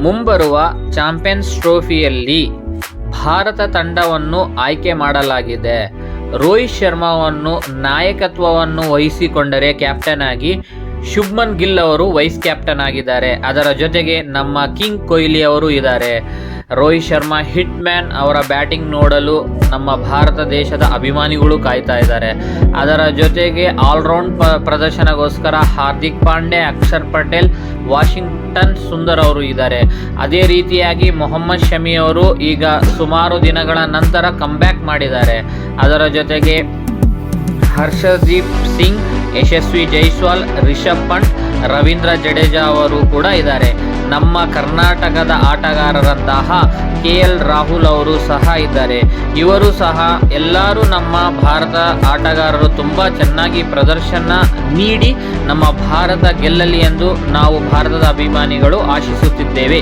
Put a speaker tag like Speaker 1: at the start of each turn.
Speaker 1: ಮುಂಬರುವ ಚಾಂಪಿಯನ್ಸ್ ಟ್ರೋಫಿಯಲ್ಲಿ ಭಾರತ ತಂಡವನ್ನು ಆಯ್ಕೆ ಮಾಡಲಾಗಿದೆ. ರೋಹಿತ್ ಶರ್ಮಾವನ್ನು ನಾಯಕತ್ವವನ್ನು ವಹಿಸಿಕೊಂಡರೆ ಕ್ಯಾಪ್ಟನ್ ಆಗಿ, ಶುಭ್ಮನ್ ಗಿಲ್ ಅವರು ವೈಸ್ ಕ್ಯಾಪ್ಟನ್ ಆಗಿದ್ದಾರೆ. ಅದರ ಜೊತೆಗೆ ನಮ್ಮ ಕಿಂಗ್ ಕೊಹ್ಲಿ ಅವರು ಇದ್ದಾರೆ. ರೋಹಿತ್ ಶರ್ಮಾ ಹಿಟ್ ಮ್ಯಾನ್, ಅವರ ಬ್ಯಾಟಿಂಗ್ ನೋಡಲು ನಮ್ಮ ಭಾರತ ದೇಶದ ಅಭಿಮಾನಿಗಳು ಕಾಯ್ತಾ ಇದ್ದಾರೆ. ಅದರ ಜೊತೆಗೆ ಆಲ್ರೌಂಡ್ ಪ್ರದರ್ಶನಗೋಸ್ಕರ ಹಾರ್ದಿಕ್ ಪಾಂಡ್ಯ, ಅಕ್ಷರ್ ಪಟೇಲ್, ವಾಷಿಂಗ್ಟನ್ ಸುಂದರ್ ಅವರು ಇದ್ದಾರೆ. ಅದೇ ರೀತಿಯಾಗಿ ಮೊಹಮ್ಮದ್ ಶಮಿ ಅವರು ಈಗ ಸುಮಾರು ದಿನಗಳ ನಂತರ ಕಮ್ಬ್ಯಾಕ್ ಮಾಡಿದ್ದಾರೆ. ಅದರ ಜೊತೆಗೆ ಹರ್ಷದೀಪ್ ಸಿಂಗ್, ಯಶಸ್ವಿ ಜೈಸ್ವಾಲ್, ರಿಷಬ್ ಪಂಟ್, ರವೀಂದ್ರ ಜಡೇಜಾ ಅವರು ಕೂಡ ಇದ್ದಾರೆ. ನಮ್ಮ ಕರ್ನಾಟಕದ ಆಟಗಾರರಂತಹ KL ರಾಹುಲ್ ಅವರು ಸಹ ಇದ್ದಾರೆ. ಇವರು ಸಹ ಎಲ್ಲರೂ ನಮ್ಮ ಭಾರತ ಆಟಗಾರರು ತುಂಬ ಚೆನ್ನಾಗಿ ಪ್ರದರ್ಶನ ನೀಡಿ ನಮ್ಮ ಭಾರತ ಗೆಲ್ಲಲಿ ಎಂದು ನಾವು ಭಾರತದ ಅಭಿಮಾನಿಗಳು ಆಶಿಸುತ್ತಿದ್ದೇವೆ.